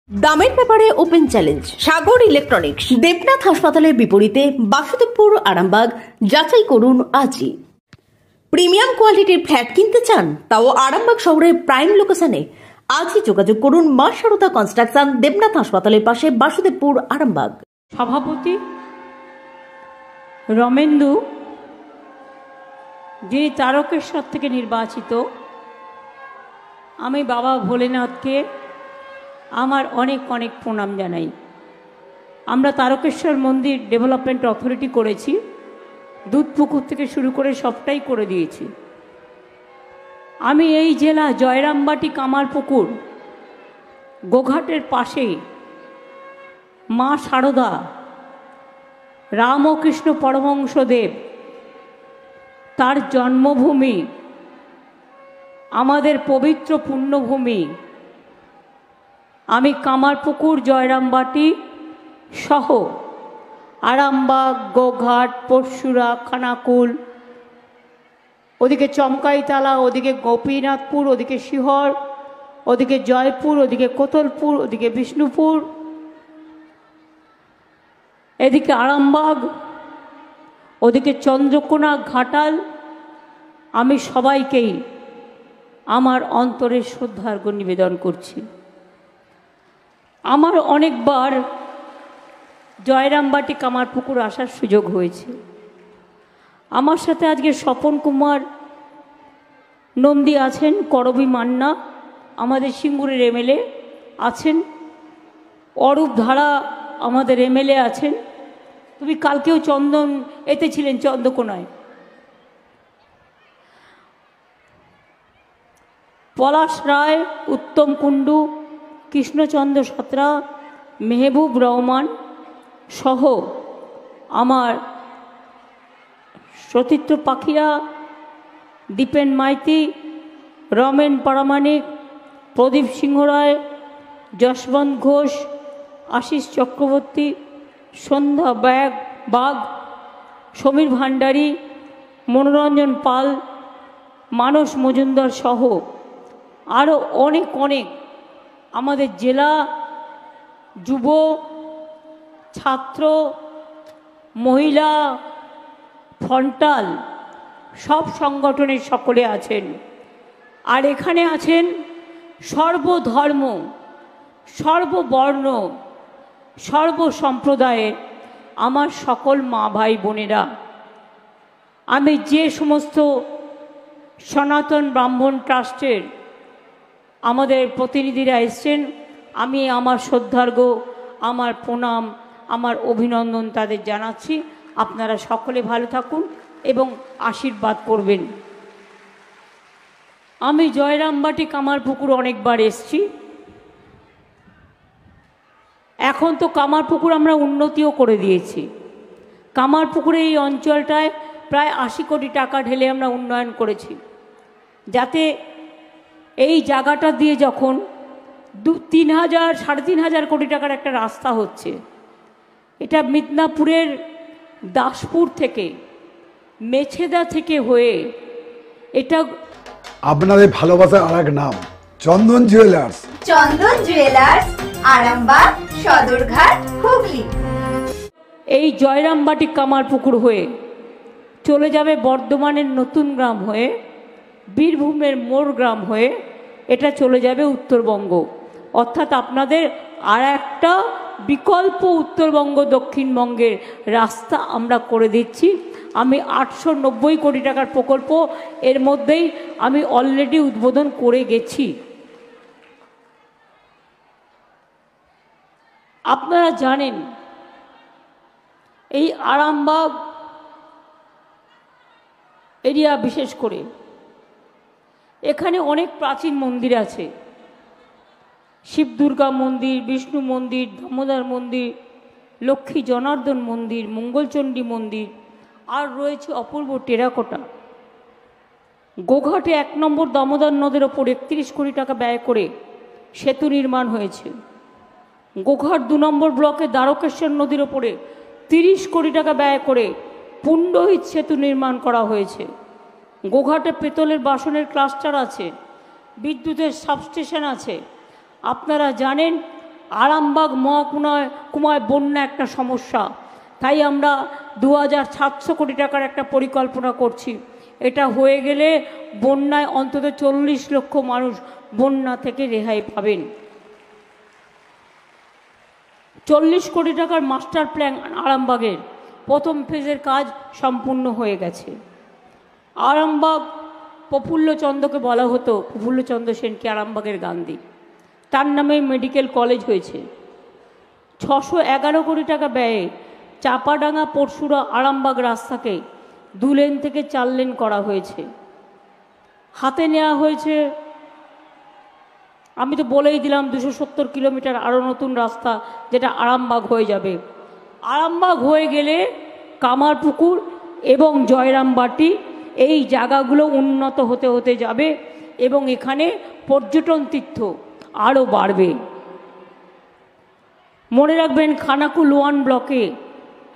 দামের ব্যাপারে open challenge সাগর electronics. Debnath হাসপাতালের বিপরীতে বাসুদেবপুর, আরামবাগ। যাচাই করুন আজই। প্রিমিয়াম কোয়ালিটির ফ্ল্যাট কিনতে চান, তাও আরামবাগ শহরের প্রাইম লোকেশনে? আজই যোগাযোগ করুন মা সারদা কনস্ট্রাকশন, দেবনাথ হাসপাতালের পাশে, বাসুদেবপুর, আরামবাগ। সভাপতি রমেন্দু, যিনি তারকেশ্বর থেকে নির্বাচিত, আমি বাবা ভোলেনাথকে আমার অনেক অনেক প্রণাম জানাই। আমরা তারকেশ্বর মন্দির ডেভেলপমেন্ট অথরিটি করেছি, দুধপুকুর থেকে শুরু করে সবটাই করে দিয়েছি। আমি এই জেলা জয়রামবাটি, কামারপুকুর, গোঘাটের পাশেই মা সারদা, রামকৃষ্ণ পরমহংসদেব, তার জন্মভূমি, আমাদের পবিত্র পুণ্যভূমি। আমি কামারপুকুর, জয়রামবাটি সহ আরামবাগ, গোঘাট, পরশুরা, খানাকুল, ওদিকে চমকাইতলা, ওদিকে গোপীনাথপুর, ওদিকে শিহর, ওদিকে জয়পুর, ওদিকে কোতলপুর, ওদিকে বিষ্ণুপুর, এদিকে আরামবাগ, ওদিকে চন্দ্রকোনা, ঘাটাল। আমি সবাইকেই আমার অন্তরের শ্রদ্ধার্ঘ নিবেদন করছি। আমার অনেকবার জয়রামবাটি, কামারপুকুর আসার সুযোগ হয়েছে। আমার সাথে আজকে স্বপন কুমার নন্দী আছেন, করবী মান্না আমাদের সিঙ্গুরের এমএলএ আছেন, অরূপ ধারা আমাদের এমএলএ আছেন। তুমি কালকেও চন্দন এতে ছিলেন, চন্দ্রকোনায়। পলাশ রায়, উত্তম কুণ্ডু, কৃষ্ণচন্দ্র সাঁতরা, মেহবুব রহমান সহ আমার সতীর্থ পাখিরা, দীপেন মাইতি, রমেন পারামানিক, প্রদীপ সিংহ রায়, যশবন্ত ঘোষ, আশিস চক্রবর্তী, সন্ধ্যা বাগ, সমীর ভান্ডারী, মনোরঞ্জন পাল, মানস মজুমদার সহ আরও অনেক অনেক আমাদের জেলা যুব, ছাত্র, মহিলা, ফন্টাল সব সংগঠনের সকলে আছেন। আর এখানে আছেন সর্বধর্ম, সর্ববর্ণ, সর্বসম্প্রদায়ের আমার সকল মা ভাই বোনেরা। আমি যে সমস্ত সনাতন ব্রাহ্মণ ট্রাস্টের আমাদের প্রতিনিধিরা এসছেন, আমি আমার শ্রদ্ধার্ঘ, আমার প্রণাম, আমার অভিনন্দন তাদের জানাচ্ছি। আপনারা সকলে ভালো থাকুন এবং আশীর্বাদ করবেন। আমি জয়রামবাটি, কামারপুকুর অনেকবার এসছি। এখন তো কামারপুকুর আমরা উন্নতিও করে দিয়েছি। কামারপুকুরে এই অঞ্চলটায় প্রায় 80 কোটি টাকা ঢেলে আমরা উন্নয়ন করেছি, যাতে এই জায়গাটা দিয়ে যখন 3,000 3,500 কোটি টাকার একটা রাস্তা হচ্ছে, এটা মিদনাপুরের দাসপুর থেকে, মেছেদা থেকে হয়ে এটা আপনাদের ভালোবাসার আরেক নাম চন্দন জুয়েলার্স। চন্দন জুয়েলার্স, আরামবাগ, সদরঘাট, হুগলি। এই জয়রামবাটি, কামারপুকুর হয়ে চলে যাবে বর্ধমানের নতুন গ্রাম হয়ে, বীরভূমের মোড় গ্রাম হয়ে এটা চলে যাবে উত্তরবঙ্গ। অর্থাৎ আপনাদের আর একটা বিকল্প উত্তরবঙ্গ, দক্ষিণবঙ্গের রাস্তা আমরা করে দিচ্ছি। আমি 890 কোটি টাকার প্রকল্প এর মধ্যেই আমি অলরেডি উদ্বোধন করে গেছি। আপনারা জানেন এই আরামবাগ এরিয়া বিশেষ করে এখানে অনেক প্রাচীন মন্দির আছে। শিব দুর্গা মন্দির, বিষ্ণু মন্দির, দামোদর মন্দির, লক্ষ্মী জনার্দন মন্দির, মঙ্গলচণ্ডী মন্দির, আর রয়েছে অপূর্ব টেরাকোটা। গোঘাটে 1 নম্বর দামোদর নদের ওপর 31 কোটি টাকা ব্যয় করে সেতু নির্মাণ হয়েছে। গোঘাট 2 নম্বর ব্লকে দ্বারকেশ্বর নদীর ওপরে 30 কোটি টাকা ব্যয় করে পুণ্ডহিত সেতু নির্মাণ করা হয়েছে। গোঘাটে পেতলের বাসনের ক্লাস্টার আছে, বিদ্যুতের সাবস্টেশন আছে। আপনারা জানেন আরামবাগ মহকুমায় বন্যা একটা সমস্যা, তাই আমরা 2700 কোটি টাকার একটা পরিকল্পনা করছি। এটা হয়ে গেলে বন্যায় অন্তত 40 লক্ষ মানুষ বন্যা থেকে রেহাই পাবেন। 40 কোটি টাকার মাস্টার প্ল্যান আরামবাগের প্রথম ফেজের কাজ সম্পূর্ণ হয়ে গেছে। আরামবাগ প্রফুল্লচন্দ্রকে বলা হতো, প্রফুল্লচন্দ্র সেনকে আরামবাগের গান্ধী, তার নামে মেডিকেল কলেজ হয়েছে। 611 কোটি টাকা ব্যয়ে চাপাডাঙ্গা পরশুরা আরামবাগ রাস্তাকে 2 লেন থেকে 4 লেন করা হয়েছে। হাতে নেওয়া হয়েছে, আমি তো বলেই দিলাম 270 কিলোমিটার আরও নতুন রাস্তা, যেটা আরামবাগ হয়ে যাবে। আরামবাগ হয়ে গেলে কামারপুকুর এবং জয়রামবাটি এই জায়গাগুলো উন্নত হতে হতে যাবে এবং এখানে পর্যটন তীর্থ আরও বাড়বে। মনে রাখবেন, খানাকুল 1 ব্লকে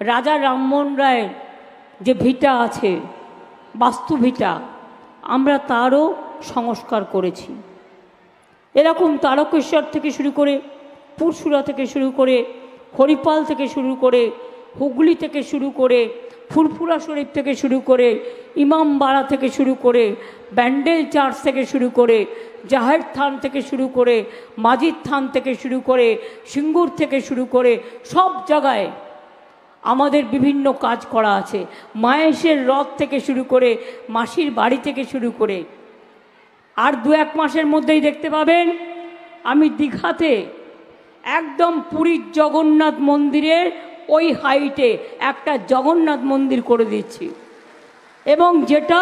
রাজা রামমোহন রায়ের যে ভিটা আছে, বাস্তু ভিটা, আমরা তারও সংস্কার করেছি। এরকম তারকেশ্বর থেকে শুরু করে, পুরসুরা থেকে শুরু করে, হরিপাল থেকে শুরু করে, হুগলি থেকে শুরু করে, ফুরফুরা শরীফ থেকে শুরু করে, ইমামবাড়া থেকে শুরু করে, ব্যান্ডেল চার্চ থেকে শুরু করে, জাহের থান থেকে শুরু করে, মাজিদ থান থেকে শুরু করে, সিঙ্গুর থেকে শুরু করে, সব জায়গায় আমাদের বিভিন্ন কাজ করা আছে। মায়েশের রথ থেকে শুরু করে, মাসির বাড়ি থেকে শুরু করে। আর 2-1 মাসের মধ্যেই দেখতে পাবেন আমি দীঘাতে একদম পুরীর জগন্নাথ মন্দিরের ওই হাইটে একটা জগন্নাথ মন্দির করে দিচ্ছি, এবং যেটা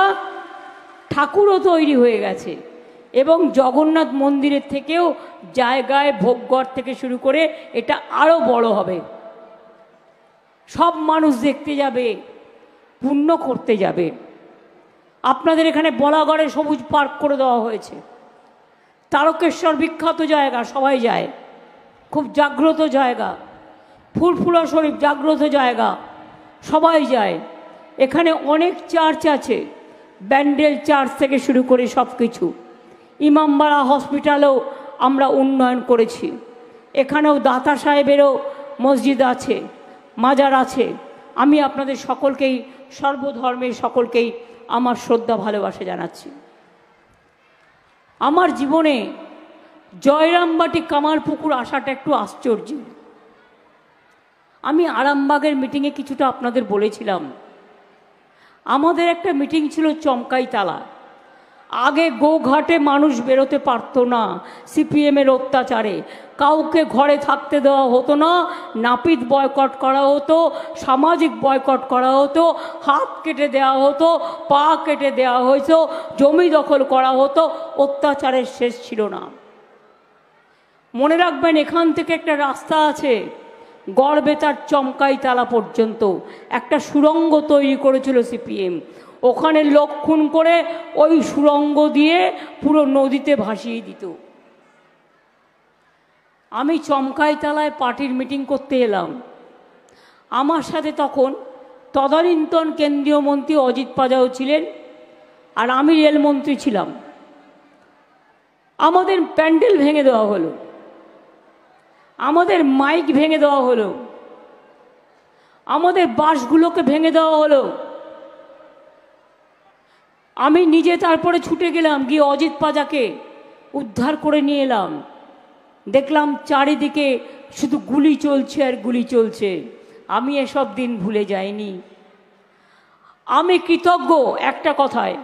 ঠাকুরও তৈরি হয়ে গেছে, এবং জগন্নাথ মন্দিরের থেকেও জায়গায় ভোগঘর থেকে শুরু করে এটা আরও বড় হবে। সব মানুষ দেখতে যাবে, পুণ্য করতে যাবে। আপনাদের এখানে বলাগড়ে সবুজ পার্ক করে দেওয়া হয়েছে। তারকেশ্বর বিখ্যাত জায়গা, সবাই যায়, খুব জাগ্রত জায়গা। ফুরফুরা শরীফ জাগ্রত জায়গা, সবাই যায়। এখানে অনেক চার্চ আছে, ব্যান্ডেল চার্চ থেকে শুরু করে সব কিছু। ইমামবাড়া হসপিটালেও আমরা উন্নয়ন করেছি। এখানেও দাতা সাহেবেরও মসজিদ আছে, মাজার আছে। আমি আপনাদের সকলকেই, সর্বধর্মের সকলকেই আমার শ্রদ্ধা ভালোবাসা জানাচ্ছি। আমার জীবনে জয়রামবাটি কামারপুকুর আসাটা একটু আশ্চর্য। আমি আরামবাগের মিটিংয়ে কিছুটা আপনাদের বলেছিলাম। আমাদের একটা মিটিং ছিল চমকাইতলা। আগে গোঘাটে মানুষ বেরোতে পারতো না, সিপিএমের অত্যাচারে কাউকে ঘরে থাকতে দেওয়া হতো না, নাপিত বয়কট করা হতো, সামাজিক বয়কট করা হতো, হাত কেটে দেওয়া হতো, পা কেটে দেওয়া হতো, জমি দখল করা হতো, অত্যাচারের শেষ ছিল না। মনে রাখবেন, এখান থেকে একটা রাস্তা আছে গড়বেতার চমকাইতলা পর্যন্ত, একটা সুড়ঙ্গ তৈরি করেছিল সিপিএম। ওখানে লোক খুন করে ওই সুড়ঙ্গ দিয়ে পুরো নদীতে ভাসিয়ে দিত। আমি চমকাইতলায় পার্টির মিটিং করতে এলাম। আমার সাথে তখন তদানীন্তন কেন্দ্রীয় মন্ত্রী অজিত পাজাও ছিলেন, আর আমি রেলমন্ত্রী ছিলাম। আমাদের প্যান্ডেল ভেঙে দেওয়া হলো, আমাদের মাইক ভেঙে দেওয়া হলো, আমাদের বাসগুলোকে ভেঙে দেওয়া হলো। আমি নিজে তারপরে ছুটে গেলাম, গিয়ে অজিত পাজাকে উদ্ধার করে নিয়ে এলাম। দেখলাম চারিদিকে শুধু গুলি চলছে আর গুলি চলছে। আমি এসব দিন ভুলে যাইনি। আমি কৃতজ্ঞ একটা কথায়,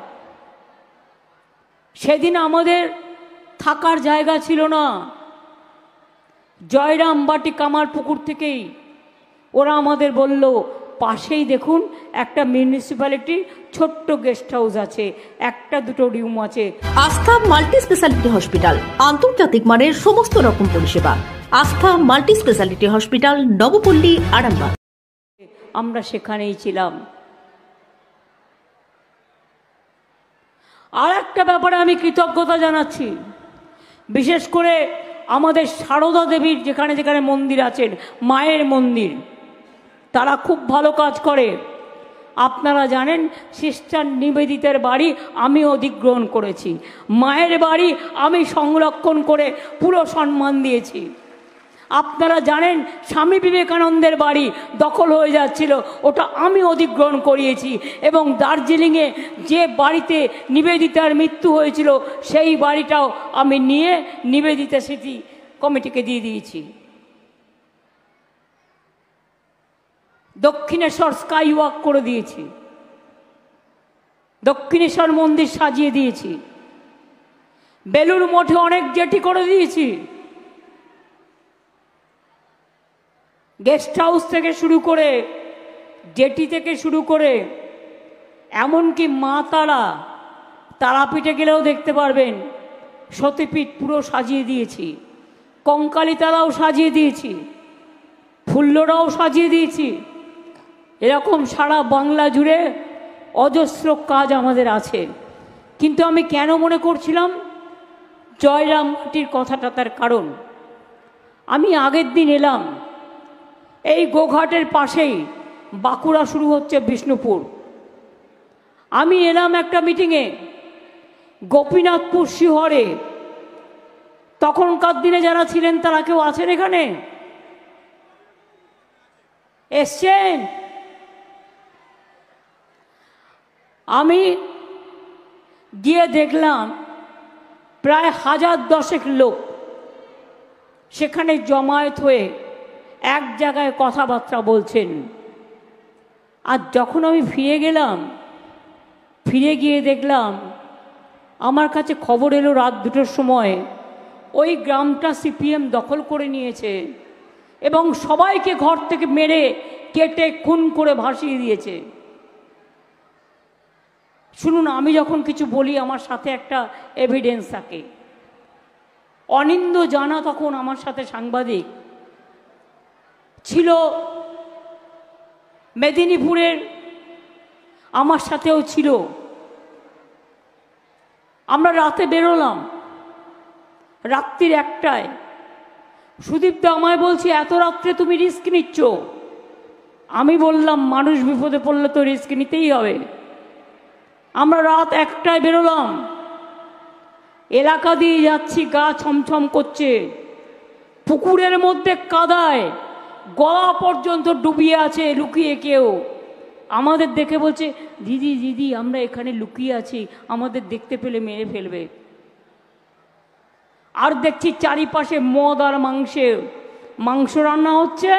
সেদিন আমাদের থাকার জায়গা ছিল না। জয়রামবাটি কামারপুকুর থেকেই ওরা আমাদের বলল, পাশেই দেখুন একটা মিউনিসিপ্যালিটি ছোট্ট গেস্ট হাউস আছে, 1-2 রুম আছে। আস্থা মাল্টি স্পেশালিটি হসপিটাল, আন্তর্জাতিক মানের সমস্ত রকম পরিষেবা। আস্থা multi speciality hospital, Nabapalli, Arambagh. আমরা সেখানেই ছিলাম। আর একটা ব্যাপারে আমি কৃতজ্ঞতা জানাচ্ছি, বিশেষ করে আমাদের সারদা দেবীর যেখানে যেখানে মন্দির আছেন, মায়ের মন্দির, তারা খুব ভালো কাজ করে। আপনারা জানেন, সিস্টার নিবেদিতার বাড়ি আমি অধিগ্রহণ করেছি, মায়ের বাড়ি আমি সংরক্ষণ করে পুরো সম্মান দিয়েছি। আপনারা জানেন স্বামী বিবেকানন্দের বাড়ি দখল হয়ে যাচ্ছিল, ওটা আমি অধিগ্রহণ করিয়েছি। এবং দার্জিলিংয়ে যে বাড়িতে নিবেদিতার মৃত্যু হয়েছিল সেই বাড়িটাও আমি নিয়ে নিবেদিতা স্মৃতি কমিটিকে দিয়ে দিয়েছি। দক্ষিণেশ্বর স্কাই ওয়াক করে দিয়েছি, দক্ষিণেশ্বর মন্দির সাজিয়ে দিয়েছি, বেলুর মঠে অনেক জেটি করে দিয়েছি। গেস্ট হাউস থেকে শুরু করে, জেটি থেকে শুরু করে, এমনকি মা তারাপীঠে গেলেও দেখতে পারবেন সতীপীঠ পুরো সাজিয়ে দিয়েছি, কঙ্কালীতলাও সাজিয়ে দিয়েছি, ফুল্লরাও সাজিয়ে দিয়েছি। এরকম সারা বাংলা জুড়ে অজস্র কাজ আমাদের আছে। কিন্তু আমি কেন মনে করছিলাম জয়রামবাটির কথাটা, তার কারণ আমি আগের দিন এলাম, এই গোঘাটের পাশেই বাঁকুড়া শুরু হচ্ছে বিষ্ণুপুর। আমি এলাম একটা মিটিংয়ে গোপীনাথপুর শিহরে। তখনকার দিনে যারা ছিলেন তারা কেউ আছেন এখানে? এসছেন? আমি গিয়ে দেখলাম প্রায় 1010 লোক সেখানে জমায়েত হয়ে এক জায়গায় কথাবার্তা বলছেন। আর যখন আমি ফিরে গেলাম, ফিরে গিয়ে দেখলাম আমার কাছে খবর এলো রাত 2টোর সময় ওই গ্রামটা সিপিএম দখল করে নিয়েছে এবং সবাইকে ঘর থেকে মেরে কেটে খুন করে ভাসিয়ে দিয়েছে। শুনুন, আমি যখন কিছু বলি আমার সাথে একটা এভিডেন্স থাকে। অনিন্দ্য জানা তখন আমার সাথে সাংবাদিক ছিল মেদিনীপুরের, আমার সাথেও ছিল। আমরা রাতে বেরোলাম, রাত্রির 1টায়। সুদীপদা আমায় বলছি, এত রাত্রে তুমি রিস্ক নিচ্ছ? আমি বললাম, মানুষ বিপদে পড়লে তো রিস্ক নিতেই হবে। আমরা রাত 1টায় বেরোলাম, এলাকা দিয়ে যাচ্ছি, গা ছমছম করছে, পুকুরের মধ্যে কাদায় গলা পর্যন্ত ডুবিয়ে আছে লুকিয়ে কেউ। আমাদের দেখে বলছে, দিদি দিদি আমরা এখানে লুকিয়ে আছি, আমাদের দেখতে পেলে মেরে ফেলবে। আর দেখছি চারিপাশে মদ আর মাংস রান্না হচ্ছে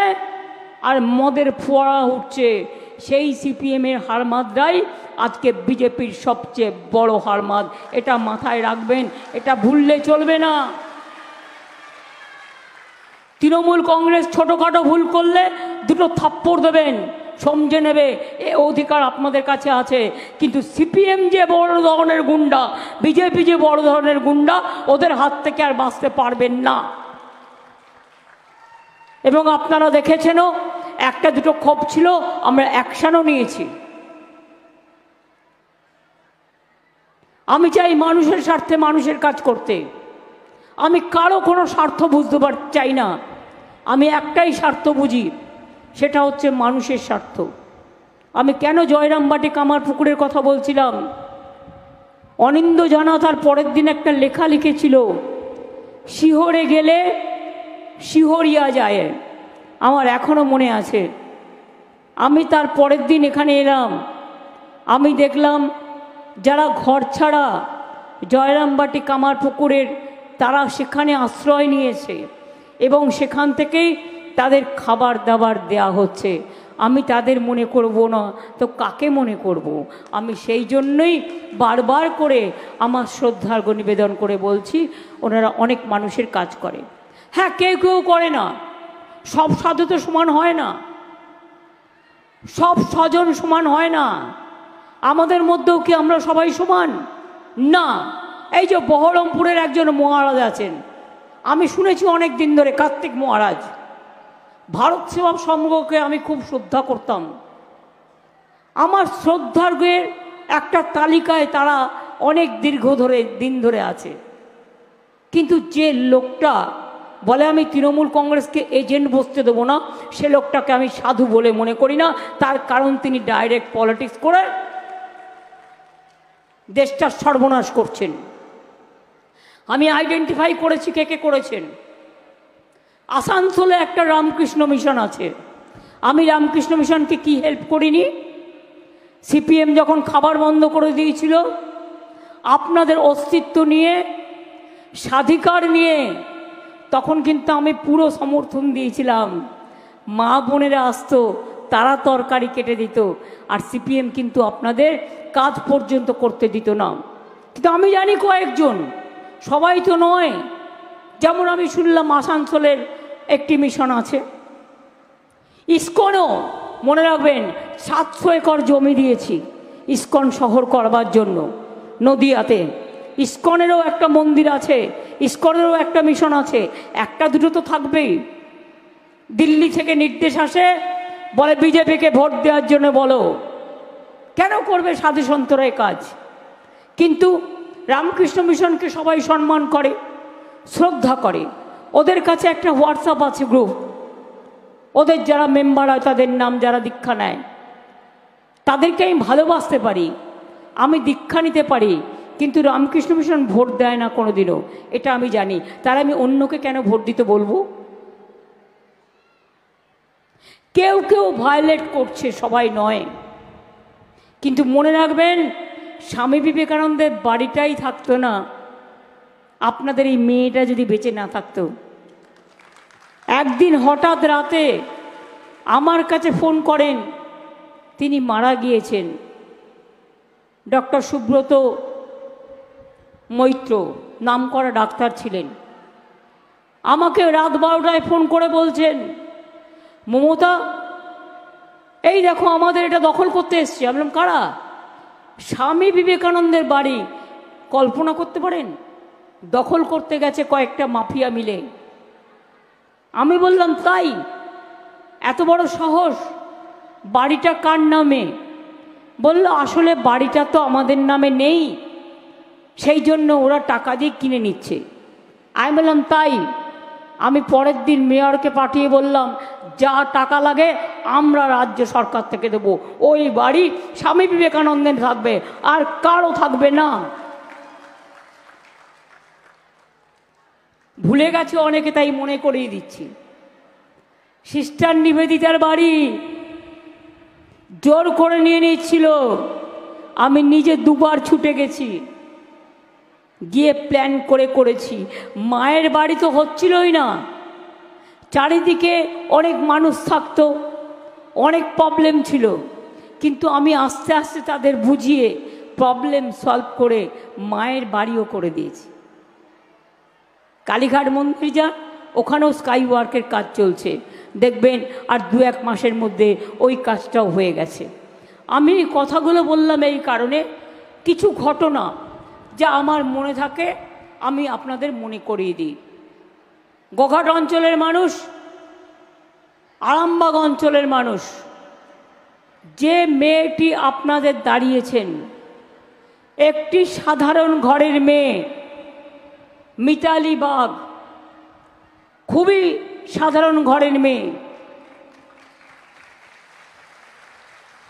আর মদের ফোয়ারা উঠছে। সেই সিপিএমের হারমাদরাই আজকে বিজেপির সবচেয়ে বড় হারমাদ। এটা মাথায় রাখবেন, এটা ভুললে চলবে না। তৃণমূল কংগ্রেস ছোটোখাটো ভুল করলে 2টো থাপ্পড় দেবেন, সমঝে নেবে, এ অধিকার আপনাদের কাছে আছে। কিন্তু সিপিএম যে বড় ধরনের গুন্ডা, বিজেপি যে বড় ধরনের গুন্ডা, ওদের হাত থেকে আর বাঁচতে পারবেন না। এবং আপনারা দেখেছেনও, 1-2টো ক্ষোভ ছিল, আমরা অ্যাকশনও নিয়েছি। আমি চাই মানুষের স্বার্থে মানুষের কাজ করতে। আমি কারো কোনো স্বার্থ বুঝতে চাই না। আমি একটাই স্বার্থ বুঝি, সেটা হচ্ছে মানুষের স্বার্থ। আমি কেন জয়রামবাটি কামারপুকুরের কথা বলছিলাম, অনিন্দ্য জানা তার পরের দিন একটা লেখা লিখেছিল, শিহরে গেলে শিহরিয়া যায়। আমার এখনো মনে আছে। আমি তার পরের দিন এখানে এলাম, আমি দেখলাম যারা ঘর ছাড়া জয়রামবাটি কামারপুকুরের, তারা সেখানে আশ্রয় নিয়েছে এবং সেখান থেকেই তাদের খাবার দাবার দেয়া হচ্ছে। আমি তাদের মনে করব না তো কাকে মনে করব? আমি সেই জন্যই বারবার করে আমার শ্রদ্ধার্ঘ্য নিবেদন করে বলছি, ওনারা অনেক মানুষের কাজ করে। হ্যাঁ, কেউ কেউ করে না, সব সাধু তো সমান হয় না, সব স্বজন সমান হয় না। আমাদের মধ্যেও কি আমরা সবাই সমান? না। এই যে বহরমপুরের একজন মহারাজ আছেন, আমি শুনেছি অনেক দিন ধরে, কার্তিক মহারাজ। ভারত সেবা সংঘকে আমি খুব শ্রদ্ধা করতাম। আমার শ্রদ্ধার্ঘ্যের একটা তালিকায় তারা অনেক দিন ধরে আছে। কিন্তু যে লোকটা বলে আমি তৃণমূল কংগ্রেসকে এজেন্ট বসতে দেবো না, সে লোকটাকে আমি সাধু বলে মনে করি না। তার কারণ তিনি ডাইরেক্ট পলিটিক্স করে দেশটা সর্বনাশ করছেন। আমি আইডেন্টিফাই করেছি কে কে করেছেন। আসানসোলে একটা রামকৃষ্ণ মিশন আছে। আমি রামকৃষ্ণ মিশনকে কি হেল্প করিনি? সিপিএম যখন খাবার বন্ধ করে দিয়েছিল, আপনাদের অস্তিত্ব নিয়ে, স্বাধিকার নিয়ে, তখন কিন্তু আমি পুরো সমর্থন দিয়েছিলাম। মা বোনেরা আসতো, তারা তরকারি কেটে দিত, আর সিপিএম কিন্তু আপনাদের কাজ পর্যন্ত করতে দিত না। কিন্তু আমি জানি কয়েকজন, সবাই তো নয়। যেমন আমি শুনলাম আসানসোলের একটি মিশন আছে। ইসকনও মনে রাখবেন 700 একর জমি দিয়েছি ইসকন শহর করবার জন্য নদিয়াতে। ইসকনেরও একটা মন্দির আছে, ইসকনেরও একটা মিশন আছে। একটা দুটো তো থাকবেই। দিল্লি থেকে নির্দেশ আসে, বলে বিজেপিকে ভোট দেওয়ার জন্য বলো। কেন করবে সাধু সন্তরা এই কাজ? কিন্তু রামকৃষ্ণ মিশনকে সবাই সম্মান করে, শ্রদ্ধা করে। ওদের কাছে একটা হোয়াটসঅ্যাপ আছে গ্রুপ, ওদের যারা মেম্বার হয় তাদের নাম যারা দীক্ষা নেয়, তাদেরকে আমি ভালোবাসতে পারি, আমি দীক্ষা নিতে পারি, কিন্তু রামকৃষ্ণ মিশন ভোট দেয় না কোনোদিনও, এটা আমি জানি। তারা আমি অন্যকে কেন ভোট দিতে বলবো? কেউ কেউ ভায়োলেট করছে, সবাই নয়। কিন্তু মনে রাখবেন, স্বামী বিবেকানন্দের বাড়িটাই থাকতো না আপনাদের এই মেয়েটা যদি বেঁচে না থাকতো। একদিন হঠাৎ রাতে আমার কাছে ফোন করেন, তিনি মারা গিয়েছেন। ডক্টর সুব্রত মৈত্র নামকরা ডাক্তার ছিলেন। আমাকে রাত 12টায় ফোন করে বলছেন, মমতা এই দেখো আমাদের এটা দখল করতে এসছে। আমি বললাম কারা? স্বামী বিবেকানন্দের বাড়ি। কল্পনা করতে পারেন? দখল করতে গেছে কয়েকটা মাফিয়া মিলে। আমি বললাম তাই? এত বড় সাহস? বাড়িটা কার নামে? বলল আসলে বাড়িটা তো আমাদের নামে নেই, সেই জন্য ওরা টাকা দিয়ে কিনে নিচ্ছে। আমি বললাম তাই? আমি পরের দিন মেয়রকে পাঠিয়ে বললাম, যা টাকা লাগে আমরা রাজ্য সরকার থেকে দেবো, ওই বাড়ি স্বামী বিবেকানন্দের থাকবে, আর কারও থাকবে না। ভুলে গেছে অনেকে, তাই মনে করিয়ে দিচ্ছি। সিস্টার নিবেদিতার বাড়ি জোর করে নিয়ে নিচ্ছিল। আমি নিজে 2 বার ছুটে গেছি, গিয়ে প্ল্যান করেছি। মায়ের বাড়ি তো হচ্ছিলই না, চারিদিকে অনেক মানুষ থাকতো, অনেক প্রবলেম ছিল, কিন্তু আমি আস্তে আস্তে তাদের বুঝিয়ে প্রবলেম সলভ করে মায়ের বাড়িও করে দিয়েছি। কালীঘাট মন্দির যান, ওখানেও স্কাই ওয়ার্কের কাজ চলছে, দেখবেন আর 2-1 মাসের মধ্যে ওই কাজটাও হয়ে গেছে। আমি কথাগুলো বললাম এই কারণে, কিছু ঘটনা যা আমার মনে থাকে আমি আপনাদের মনে করিয়ে দিই। গোঘাট অঞ্চলের মানুষ, আরামবাগ অঞ্চলের মানুষ, যে মেয়েটি আপনাদের দাঁড়িয়েছেন একটি সাধারণ ঘরের মেয়ে, মিতালি বাগ, খুবই সাধারণ ঘরের মেয়ে,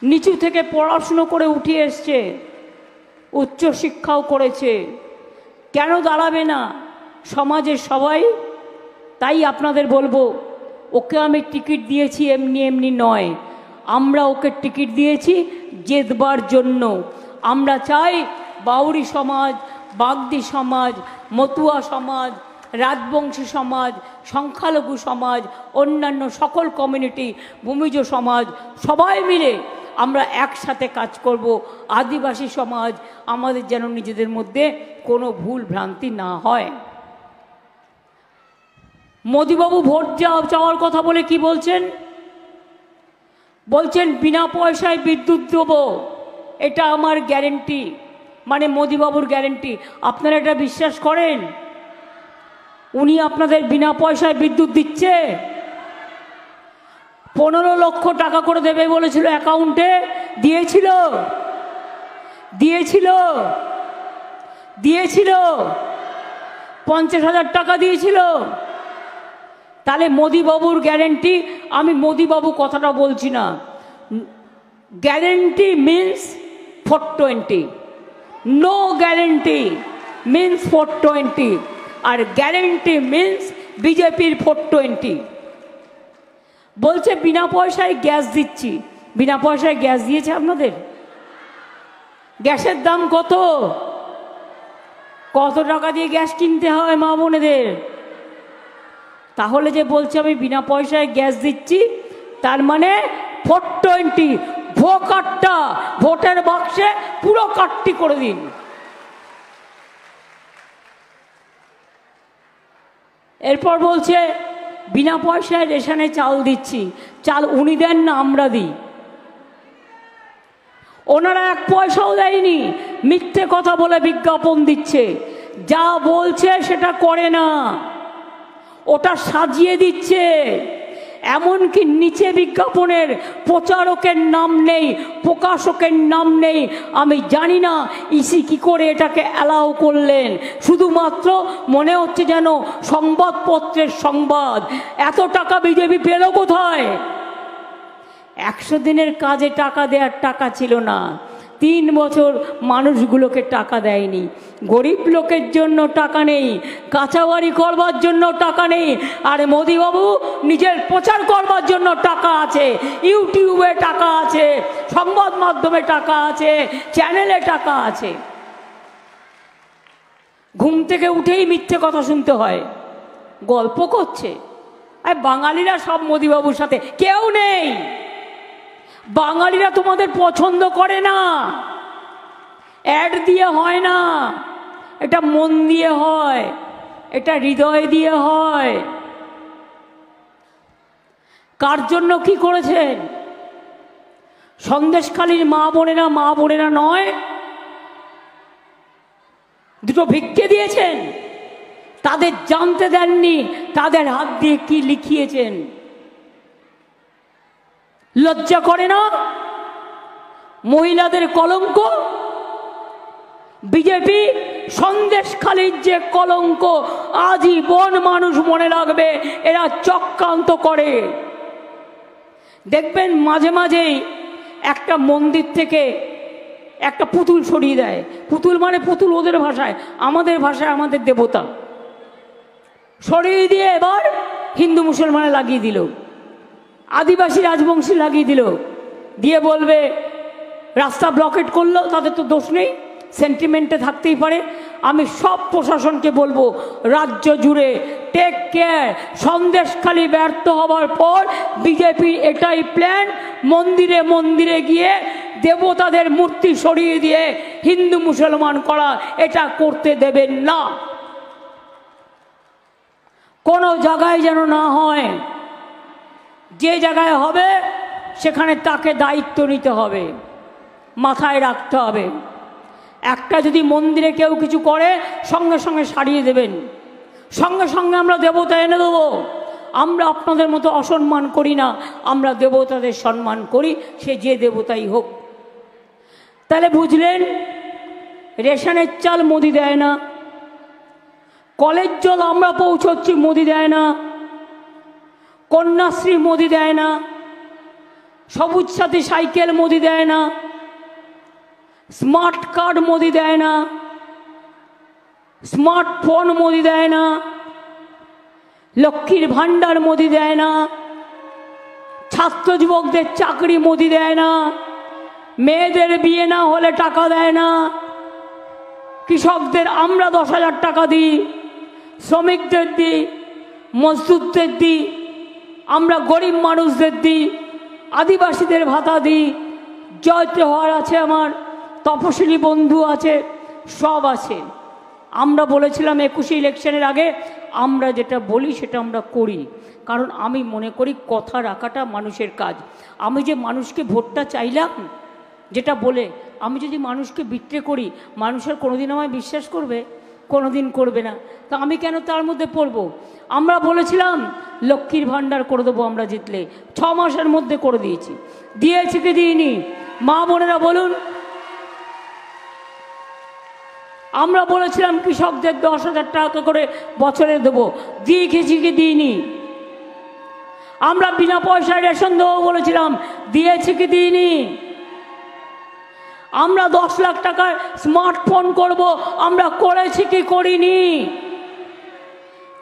নিচু থেকে পড়াশুনো করে উঠে এসছে, উচ্চশিক্ষাও করেছে। কেন দাঁড়াবে না সমাজের সবাই? তাই আপনাদের বলবো, ওকে আমি টিকিট দিয়েছি এমনি এমনি নয়, আমরা ওকে টিকিট দিয়েছি জেতবার জন্য। আমরা চাই বাউরি সমাজ, বাগদি সমাজ, মতুয়া সমাজ, রাজবংশী সমাজ, সংখ্যালঘু সমাজ, অন্যান্য সকল কমিউনিটি, ভূমিজ সমাজ, সবাই মিলে আমরা একসাথে কাজ করব। আদিবাসী সমাজ, আমাদের যেন নিজেদের মধ্যে কোনো ভুল ভ্রান্তি না হয়। মোদিবাবু ভোট চাওয়ার কথা বলে কি বলছেন? বলছেন বিনা পয়সায় বিদ্যুৎ দেবো, এটা আমার গ্যারেন্টি, মানে মোদিবাবুর গ্যারেন্টি। আপনারা এটা বিশ্বাস করেন? উনি আপনাদের বিনা পয়সায় বিদ্যুৎ দিচ্ছে? 15 লক্ষ টাকা করে দেবে বলেছিল অ্যাকাউন্টে, দিয়েছিল? দিয়েছিল? দিয়েছিল? 50,000 টাকা দিয়েছিল। তাহলে মোদিবাবুর গ্যারেন্টি, আমি মোদিবাবু কথাটা বলছি না, guarantee means 420, no guarantee means 420, আর গ্যারেন্টি মিন্স বিজেপির 420। বলছে বিনা পয়সায় গ্যাস দিচ্ছি। বিনা পয়সায় গ্যাস দিয়েছে আপনাদের? গ্যাসের দাম কত? কত টাকা দিয়ে গ্যাস কিনতে হয় মা বোনেদের? তাহলে যে বলছে আমি বিনা পয়সায় গ্যাস দিচ্ছি, তার মানে 420 ভো কাটটা, ভোটের বাক্সে পুরো কাটটি করে দিন। এরপর বলছে বিনা পয়সায় রেশনে চাল দিচ্ছি। চাল উনি দেন না, আমরা দিই। ওনারা 1 পয়সাও দেয়নি, মিথ্যে কথা বলে বিজ্ঞাপন দিচ্ছে। যা বলছে সেটা করে না, ওটা সাজিয়ে দিচ্ছে। এমনকি নিচে বিজ্ঞাপনের প্রচারকের নাম নেই, প্রকাশকের নাম নেই। আমি জানি না ইসি কি করে এটাকে অ্যালাউ করলেন। শুধুমাত্র মনে হচ্ছে যেন সংবাদপত্রের সংবাদ। এত টাকা বিজেপি পেল কোথায়? 100 দিনের কাজে টাকা দেওয়ার টাকা ছিল না। 3 বছর মানুষগুলোকে টাকা দেয়নি। গরিব লোকের জন্য টাকা নেই, কাঁচা বাড়ি করবার জন্য টাকা নেই। আর মোদিবাবু নিজের প্রচার করবার জন্য টাকা আছে, ইউটিউবে টাকা আছে, সংবাদ মাধ্যমে টাকা আছে, চ্যানেলে টাকা আছে। ঘুম থেকে উঠেই মিথ্যে কথা শুনতে হয়। গল্প করছে। আর বাঙালিরা সব মোদিবাবুর সাথে, কেউ নেই। বাঙালিরা তোমাদের পছন্দ করে না। অ্যাড দিয়ে হয় না, এটা মন দিয়ে হয়, এটা হৃদয় দিয়ে হয়। কার জন্য কি করেছেন? সন্দেশখালীর মা বোনেরা নয়, দুটো ভিক্ষে দিয়েছেন, তাদের জানতে দেননি তাদের হাত দিয়ে কি লিখিয়েছেন। লজ্জা করে না? মহিলাদের কলঙ্ক। বিজেপি সন্দেশখালীর যে কলঙ্ক আজীবন মানুষ মনে রাখবে। এরা চক্রান্ত করে। দেখবেন মাঝে মাঝেই একটা মন্দির থেকে একটা পুতুল সরিয়ে দেয়। পুতুল মানে পুতুল ওদের ভাষায়, আমাদের ভাষায় আমাদের দেবতা। সরিয়ে দিয়ে এবার হিন্দু মুসলমানে লাগিয়ে দিল, আদিবাসী রাজবংশী লাগিয়ে দিল, দিয়ে বলবে রাস্তা ব্লকেট করলো, তাদের তো দোষ নেই, সেন্টিমেন্টে থাকতেই পারে। আমি সব প্রশাসনকে বলবো রাজ্য জুড়ে টেক কেয়ার। সন্দেশখালী ব্যর্থ হবার পর বিজেপির এটাই প্ল্যান, মন্দিরে মন্দিরে গিয়ে দেবতাদের মূর্তি সরিয়ে দিয়ে হিন্দু মুসলমান করা। এটা করতে দেবেন না। কোনো জায়গায় যেন না হয়। যে জায়গায় হবে সেখানে তাকে দায়িত্ব নিতে হবে, মাথায় রাখতে হবে। একটা যদি মন্দিরে কেউ কিছু করে সঙ্গে সঙ্গে সারিয়ে দেবেন, সঙ্গে সঙ্গে আমরা দেবতা এনে দেবো। আমরা আপনাদের মতো অসম্মান করি না, আমরা দেবতাদের সম্মান করি, সে যে দেবতাই হোক। তাহলে বুঝলেন, রেশনের চাল মোদি দেয় না, কলের জল আমরা পৌঁছচ্ছি মোদি দেয় না, কন্যাশ্রী মোদি দেয় না, সবুজ সাথী সাইকেল মোদি দেয় না, স্মার্ট কার্ড মোদি দেয় না, স্মার্টফোন মোদি দেয় না, লক্ষ্মীর ভান্ডার মোদি দেয় না, ছাত্র যুবকদের চাকরি মোদি দেয় না, মেয়েদের বিয়ে না হলে টাকা দেয় না, কৃষকদের আমরা 10,000 টাকা দিই, শ্রমিকদের দিই, মজদুরদের দিই, আমরা গরিব মানুষদের দিই, আদিবাসীদের ভাতা দিই, জয় তেওহার আছে, আমার তপশিলি বন্ধু আছে, সব আছে। আমরা বলেছিলাম 21 ইলেকশনের আগে, আমরা যেটা বলি সেটা আমরা করি। কারণ আমি মনে করি কথা রাখাটা মানুষের কাজ। আমি যে মানুষকে ভোটটা চাইলাম যেটা বলে, আমি যদি মানুষকে বিট্রে করি, মানুষের কোনোদিন আমায় বিশ্বাস করবে? কোনোদিন করবে না। তা আমি কেন তার মধ্যে পড়ব? আমরা বলেছিলাম লক্ষ্মীর ভান্ডার করে দেবো আমরা জিতলে, 6 মাসের মধ্যে করে দিয়েছি। দিয়েছি কি দিইনি? মা বোনেরা বলুন। আমরা বলেছিলাম কৃষকদের 10,000 টাকা করে বছরে দেবো, দিয়েছি কি দিইনি? আমরা বিনা পয়সায় রেশন দেবো বলেছিলাম, দিয়েছি কি দিইনি? আমরা 10 লাখ টাকার স্মার্টফোন করব, আমরা করেছি কি করিনি?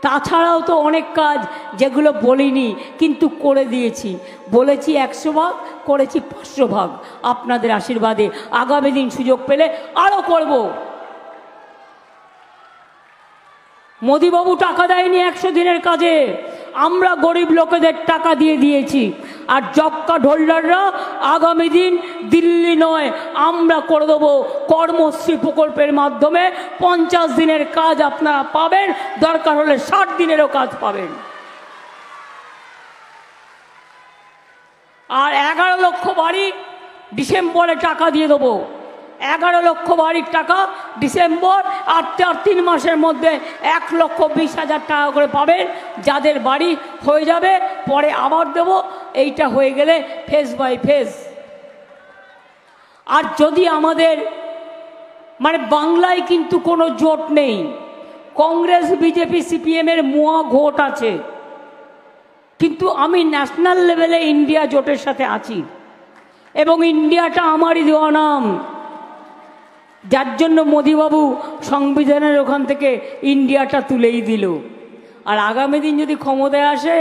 তাছাড়াও তো অনেক কাজ যেগুলো বলিনি কিন্তু করে দিয়েছি। বলেছি 100 ভাগ, করেছি 500 ভাগ। আপনাদের আশীর্বাদে আগামী দিন সুযোগ পেলে আরও করব। মোদিবাবু টাকা দেয়নি 100 দিনের কাজে, আমরা গরিব লোকেদের টাকা দিয়ে দিয়েছি। আর জব কার্ড হোল্ডাররা আগামী দিন দিল্লি নয়, আমরা করে দেবো কর্মশ্রী প্রকল্পের মাধ্যমে 50 দিনের কাজ আপনারা পাবেন, দরকার হলে 60 দিনেরও কাজ পাবেন। আর 11 লক্ষ বাড়ি ডিসেম্বরে টাকা দিয়ে দেবো। 11 লক্ষ বাড়ির টাকা ডিসেম্বর, আর 3 মাসের মধ্যে 1,20,000 টাকা করে পাবেন যাদের বাড়ি হয়ে যাবে। পরে আবার দেব, এইটা হয়ে গেলে ফেজ বাই ফেজ। আর যদি আমাদের বাংলায় কিন্তু কোনো জোট নেই, কংগ্রেস বিজেপি সিপিএমের মুয়া ভোট আছে, কিন্তু আমি ন্যাশনাল লেভেলে ইন্ডিয়া জোটের সাথে আছি এবং ইন্ডিয়াটা আমারই দেওয়া নাম, যার জন্য মোদিবাবু সংবিধানের ওখান থেকে ইন্ডিয়াটা তুলেই দিল। আর আগামী দিন যদি ক্ষমতায় আসে,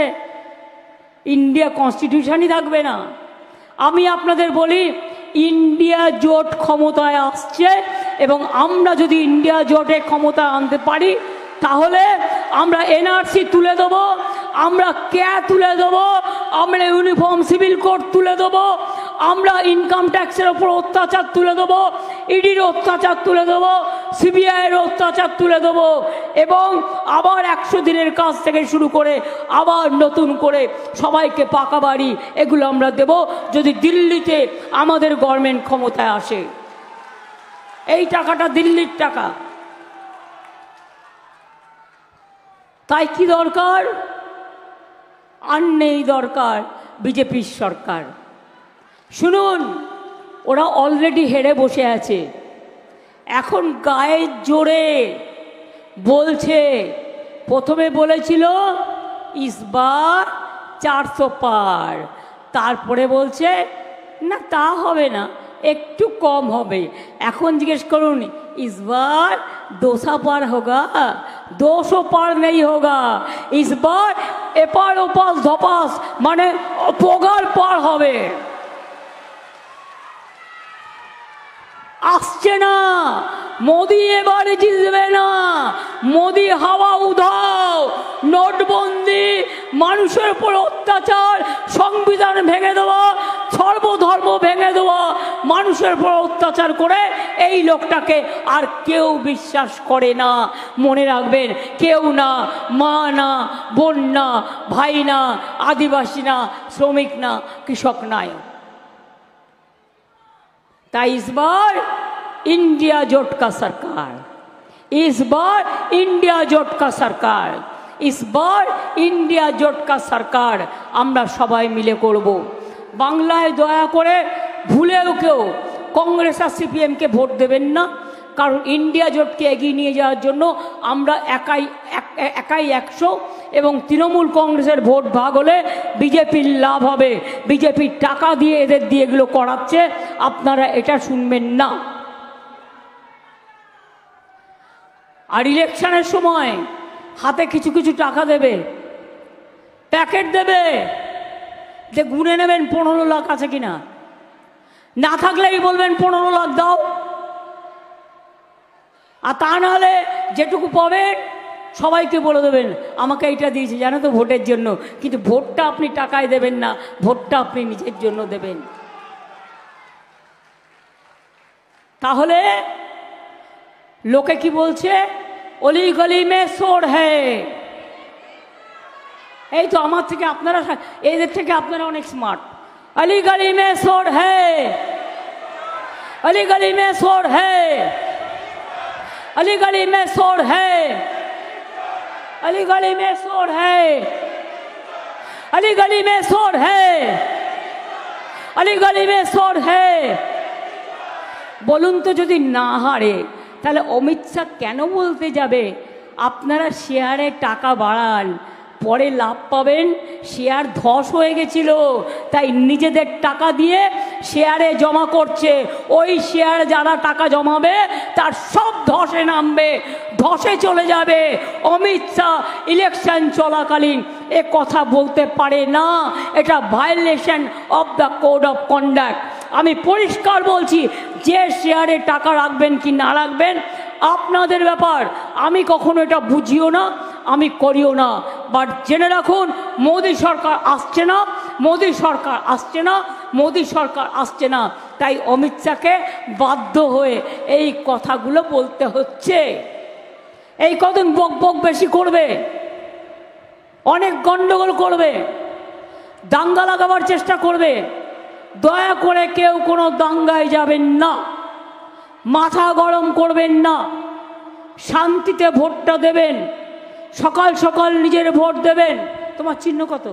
ইন্ডিয়া কনস্টিটিউশনই থাকবে না। আমি আপনাদের বলি, ইন্ডিয়া জোট ক্ষমতায় আসছে এবং আমরা যদি ইন্ডিয়া জোটে ক্ষমতা আনতে পারি তাহলে আমরা এনআরসি তুলে দেবো, আমরা ক্যা তুলে দেবো, আমরা ইউনিফর্ম সিভিল কোড তুলে দেবো, আমরা ইনকাম ট্যাক্সের ওপর অত্যাচার তুলে দেবো, ইডির অত্যাচার তুলে দেবো, সিবিআইয়ের অত্যাচার তুলে দেবো এবং আবার 100 দিনের কাজ থেকে শুরু করে আবার নতুন করে সবাইকে পাকা বাড়ি এগুলো আমরা দেব যদি দিল্লিতে আমাদের গভর্নমেন্ট ক্ষমতায় আসে। এই টাকাটা দিল্লির টাকা। তাই কি দরকার? আর নেই দরকার বিজেপির সরকার। শুনুন, ওরা অলরেডি হেরে বসে আছে, এখন গায়ের জোরে বলছে। প্রথমে বলেছিল ইসবার 400 পার, তারপরে বলছে না তা হবে না, একটু কম হবে। এখন জিজ্ঞেস করুন, ইসবার 200 পার হোগা? 200 পার নেই হোগা, ইসবার এপার ওপাস ধপাস পোগার পার হবে। আসছে না, মোদি এবারে জিতবে না। মোদি হাওয়া উধাও, নোটবন্দি, মানুষের উপর অত্যাচার, সংবিধান ভেঙে দেওয়া, সর্বধর্ম ভেঙে দেওয়া, মানুষের উপর অত্যাচার করে এই লোকটাকে আর কেউ বিশ্বাস করে না। মনে রাখবেন, কেউ না, মা না, বোন না, ভাই না, আদিবাসী না, শ্রমিক না, কৃষক নাই। ताई इस बार इंडिया जोट का सरकार, इस बार इंडिया जोट का सरकार, इस बार इंडिया जोट का सरकार আমরা সবাই মিলে করব। বাংলায় দয়া করে ভুলেও কেউ কংগ্রেস আর সিপিএম কে ভোট দেবেন না, কারণ ইন্ডিয়া জোটকে এগিয়ে নিয়ে যাওয়ার জন্য আমরা একাই 100 এবং তৃণমূল কংগ্রেসের ভোট ভাগ হলে বিজেপির লাভ হবে। বিজেপির টাকা দিয়ে এদের দিয়ে এগুলো করাচ্ছে, আপনারা এটা শুনবেন না। আর ইলেকশনের সময় হাতে কিছু কিছু টাকা দেবে, প্যাকেট দেবে, যে গুনে নেবেন 15 লাখ আছে কিনা, না থাকলেই বলবেন 15 লাখ দাও। আর তা নাহলে যেটুকু পাবেন সবাইকে বলে দেবেন আমাকে এইটা দিয়েছে জানো তো ভোটের জন্য, কিন্তু ভোটটা আপনি টাকায় দেবেন না, ভোটটা আপনি নিজের জন্য দেবেন। তাহলে লোকে কি বলছে, অলি গলি মে সোড় হ্যায়। এই তো আমার থেকে আপনারা, এদের থেকে আপনারা অনেক স্মার্ট। অলি গলি মে সোড় হ্যায়, অলি গলি মে সোড় হ্যায়, अली गली में शोर है, अली गली में शोर है, अली गली में शोर है, अली गली में शोर है। বলুন তো যদি না হারে তাহলে অমিত শাহ কেন বলতে যাবে আপনারা শেয়ারে টাকা বাড়ান, পরে লাভ পাবেন? শেয়ার ধস হয়ে গেছিল, তাই নিজেদের টাকা দিয়ে শেয়ারে জমা করছে। ওই শেয়ার যারা টাকা জমাবে তার সব ধসে নামবে। ধসে চলে যাবে। অমিত শাহ ইলেকশন চলাকালীন এ কথা বলতে পারে না, এটা violation of the code of conduct. আমি পরিষ্কার বলছি, যে শেয়ারে টাকা রাখবেন কি না রাখবেন আপনাদের ব্যাপার, আমি কখনো এটা বুঝিও না, আমি করিও না। বাট জেনে রাখুন, মোদী সরকার আসছে না, মোদী সরকার আসছে না, মোদী সরকার আসছে না। তাই অমিত শাহকে বাধ্য হয়ে এই কথাগুলো বলতে হচ্ছে। এই কদিন বক বক বেশি করবে, অনেক গন্ডগোল করবে, দাঙ্গা লাগাবার চেষ্টা করবে। দয়া করে কেউ কোনো দাঙ্গায় যাবেন না, মাথা গরম করবেন না, শান্তিতে ভোটটা দেবেন। সকাল সকাল নিজের ভোট দেবেন। তোমার চিহ্ন কত?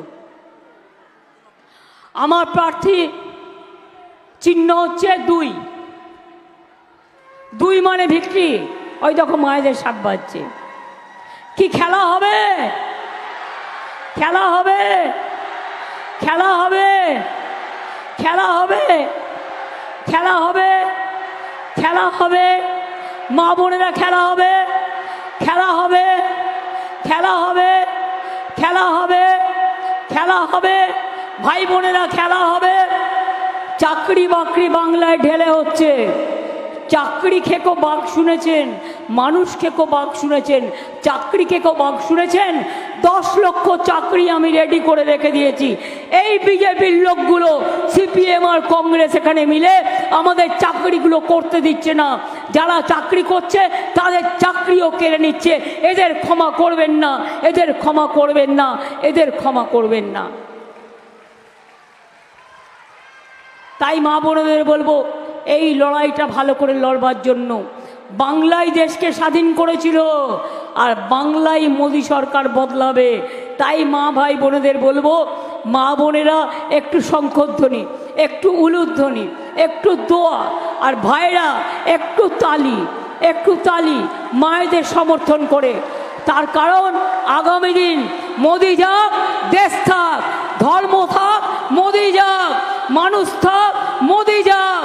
আমার প্রার্থী চিহ্ন হচ্ছে 2। 2 মানে ভিক্টরি। ওই দেখো মায়েদের 7 বাজছে। কি খেলা হবে? খেলা হবে, খেলা হবে, খেলা হবে, খেলা হবে, খেলা হবে। মা বোনেরা খেলা হবে, খেলা হবে, খেলা হবে, খেলা হবে, খেলা হবে। ভাই বোনেরা খেলা হবে। চাকরি বাকরি বাংলায় ঢেলে হচ্ছে। চাকরি খেকো বাঘ শুনেছেন, মানুষ খেকো বাঘ শুনেছেন, চাকরি খেকো বাঘ শুনেছেন। 10 লক্ষ চাকরি আমি রেডি করে রেখে দিয়েছি। এই বিজেপির লোকগুলো, সিপিএম আর কংগ্রেস এখানে মিলে আমাদের চাকরিগুলো করতে দিচ্ছে না। যারা চাকরি করছে তাদের চাকরিও কেড়ে নিচ্ছে। এদের ক্ষমা করবেন না, এদের ক্ষমা করবেন না, এদের ক্ষমা করবেন না। তাই মা বোনদের বলবো, এই লড়াইটা ভালো করে লড়বার জন্য। বাংলাই দেশকে স্বাধীন করেছিল, আর বাংলাই মোদী সরকার বদলাবে। তাই মা ভাই বোনেদের বলবো, মা বোনেরা একটু শঙ্খধ্বনি, একটু উলুধ্বনি, একটু দোয়া, আর ভাইরা একটু তালি, একটু তালি মায়েদের সমর্থন করে। তার কারণ আগামী দিন মোদী যাক, দেশ থাক, ধর্ম থাক, মোদী যাক, মানুষ থাক, মোদী যাক,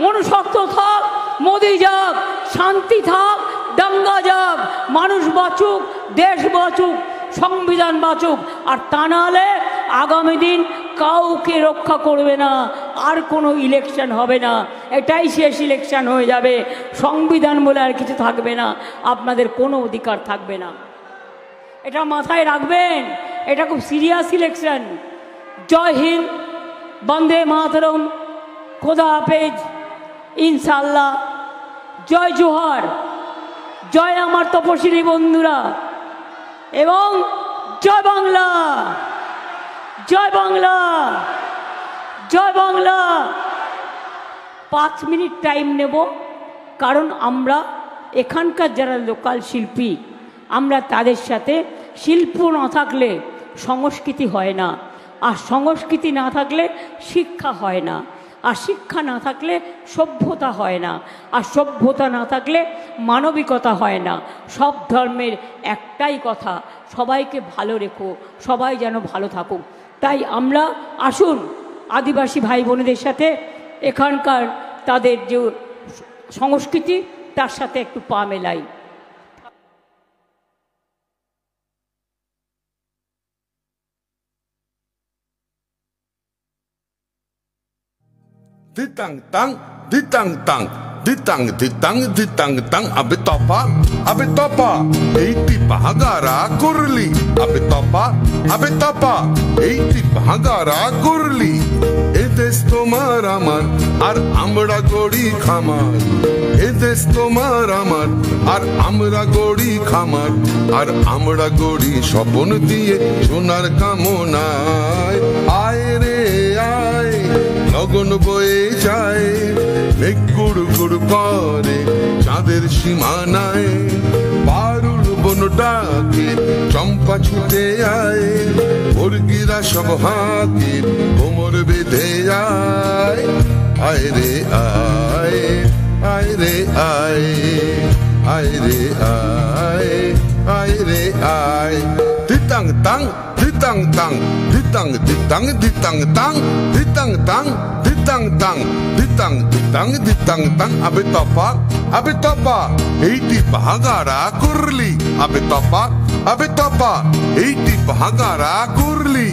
মনুষ্যত্ব থাক, মোদী যাক, শান্তি থাক, দাঙ্গা যাক, মানুষ বাঁচুক, দেশ বাঁচুক, সংবিধান বাঁচুক। আর তা নাহলে আগামী দিন কাউকে রক্ষা করবে না, আর কোনো ইলেকশন হবে না। এটাই শেষ ইলেকশন হয়ে যাবে। সংবিধান বলে আর কিছু থাকবে না, আপনাদের কোনো অধিকার থাকবে না। এটা মাথায় রাখবেন, এটা খুব সিরিয়াস ইলেকশন। জয় হিন্দ, বন্দে মাতরম, খোদা হাফেজ, ইনশাল্লাহ, জয় জোহার, জয় আমার তপশিলি বন্ধুরা, এবং জয় বাংলা, জয় বাংলা, জয় বাংলা। 5 মিনিট টাইম নেব, কারণ আমরা এখানকার যারা লোকাল শিল্পী, আমরা তাদের সাথে শিল্প না থাকলে সংস্কৃতি হয় না, আর সংস্কৃতি না থাকলে শিক্ষা হয় না, আর শিক্ষা না থাকলে সভ্যতা হয় না, আর সভ্যতা না থাকলে মানবিকতা হয় না। সব ধর্মের একটাই কথা, সবাইকে ভালো রেখো, সবাই যেন ভালো থাকুক। তাই আমরা আসুন আদিবাসী ভাই বোনেদের সাথে এখানকার তাদের যে সংস্কৃতি তার সাথে একটু পা মেলাই। Ditang tang, ditang tang, ditang ditang, ditang tang, abe topa, eiti bahagara kurli, abe topa, eiti bahagara kurli. Edes tomar amar, ar amra gori khamar. Edes tomar amar, ar amra gori khamar, ar amra gori shopon diye sonar kamonay. Aye re aye, লগন বয়ে যায়, মেঘ গুড় গুড় করে চাঁদের সীমানায়, পারুল বন ডাকে চম্পা ছুটে আয়, মুরগিরা সব হাতে কোমর বেঁধে যায়। আয় রে আয়, আয় রে আয়, আয় রে আয়, আয় রে আয়। তিতা ditang tang ditang tang ditang ditang ditang tang ditang tang ditang tang ditang ditang ditang tang abe topa eiti bahagara kurli abe topa eiti bahagara kurli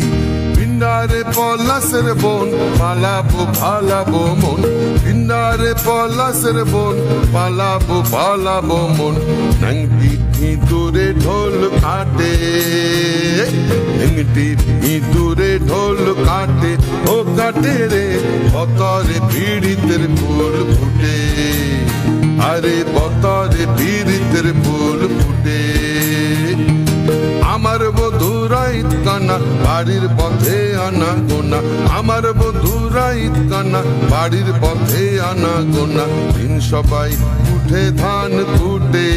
Indare polasere bon palabo mon Indare polasere bon palabo mon Nangti idure dhol kaate Nangti idure dhol kaate O kaate re botore piditer phul phute Are botore piditer phul phute আমার বধুরা ইতকানা বাড়ির পথে আনা গোনা আমার বধুরা ইতকানা বাড়ির পথে আনা গোনা দিন সবাই উঠে ধান কুটে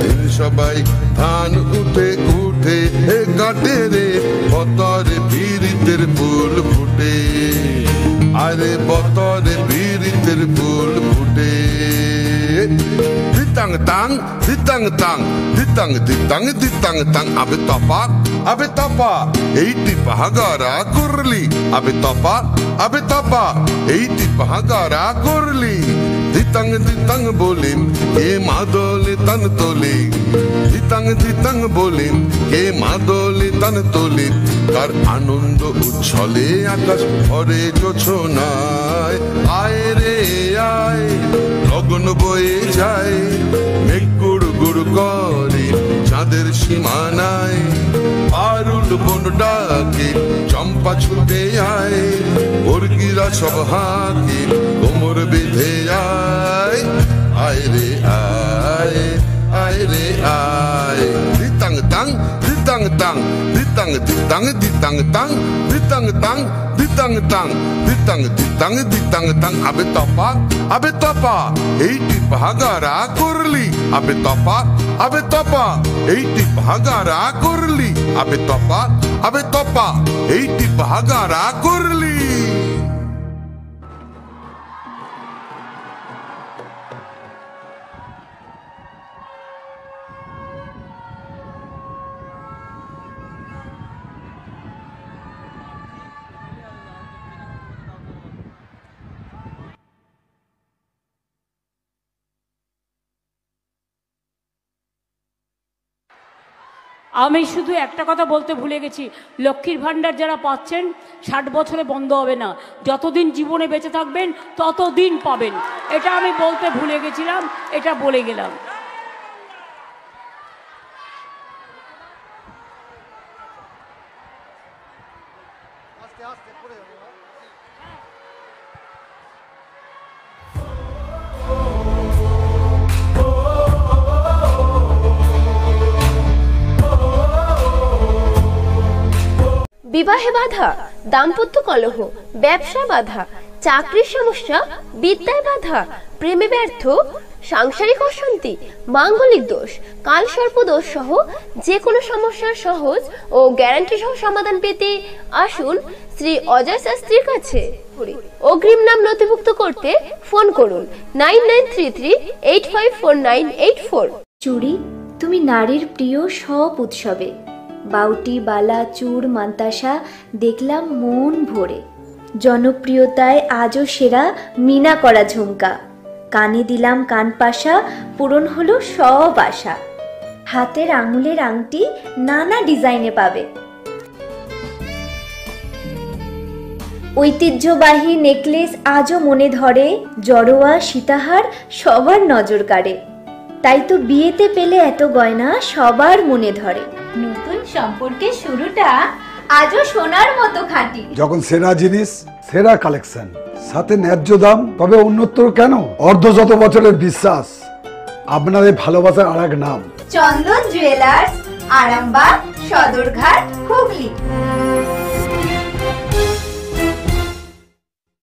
দিন সবাই ধান উঠে কাটে রে বতরে বীরিতের ফুল ফুটে আরে বতরে বীরিতের ফুল ফুটে ditang tang ditang tang ditang ditang ditang tang abe topa eiti bahagara kurli abe topa eiti bahagara kurli ditang ditang bolim ke madole tan tole ditang bolim ke madole tan tole kar anondo uchhole akash bhore jochonay aye re aye লগন বয়ে যায় মেঘ গুড় গুড় করে চাঁদের সীমানায় পারুল বন ডাকে চম্পা ছুটে আয় মুরগিরা সব হাঁকে কোমর বেঁধে আয় আয় রে আয় আয় রে আয় ditang tang ditang tang ditang ditang ditang tang ditang tang ditang tang ditang ditang ditang tang abe topa eiti bahagara kurli abe topa eiti bahagara kurli abe topa eiti bahagara kurli আমি শুধু একটা কথা বলতে ভুলে গেছি, লক্ষ্মীর ভাণ্ডার যারা পাচ্ছেন 60 বছরে বন্ধ হবে না, যতদিন জীবনে বেঁচে থাকবেন ততদিন পাবেন। এটা আমি বলতে ভুলে গেছিলাম, এটা বলে গেলাম। বিবাহে বাধা, দাম্পত্য কলহ, ব্যবসা বাধা, চাকরির সমস্যা, বিদ্যায় বাধা, প্রেমে ব্যর্থ, সাংসারিক অশান্তি, মাঙ্গলিক দোষ, কালসর্প দোষ সহ যে কোনো সমস্যার সহজ ও গ্যারান্টি সহ সমাধান পেতে আসুন শ্রী অজয় শাস্ত্রীর কাছে। অগ্রিম নাম নথিভুক্ত করতে ফোন করুন 9933854984। চুড়ি তুমি নারীর প্রিয় সব উৎসবে, বাউটি, বালা, চূড়, মান্তাসা দেখলাম মন ভরে। জনপ্রিয়তায় আজও সেরা মিনা করা ঝুমকা, কানে দিলাম কানপাশা, পূরণ হলো সব আশা। হাতের আঙুলের আংটি নানা ডিজাইনে পাবে, ঐতিহ্যবাহী নেকলেস আজও মনে ধরে, জড়োয়া সীতাহার সবার নজর কাড়ে। তাই তো বিয়েতে পেলে এত গয়না সবার মনে ধরে। নতুন সম্পর্কের শুরুটা আজও সোনার মতো খাঁটি। যখন সেরা জিনিস, সেরা কালেকশন, সাথে ন্যায্য দাম, তবে উন্নতর কেন? অর্ধশত বছরের বিশ্বাস, আপনাদের ভালোবাসার আর এক নাম চন্দন জুয়েলার্স, আরামবাগ, সদরঘাট, হুগলি।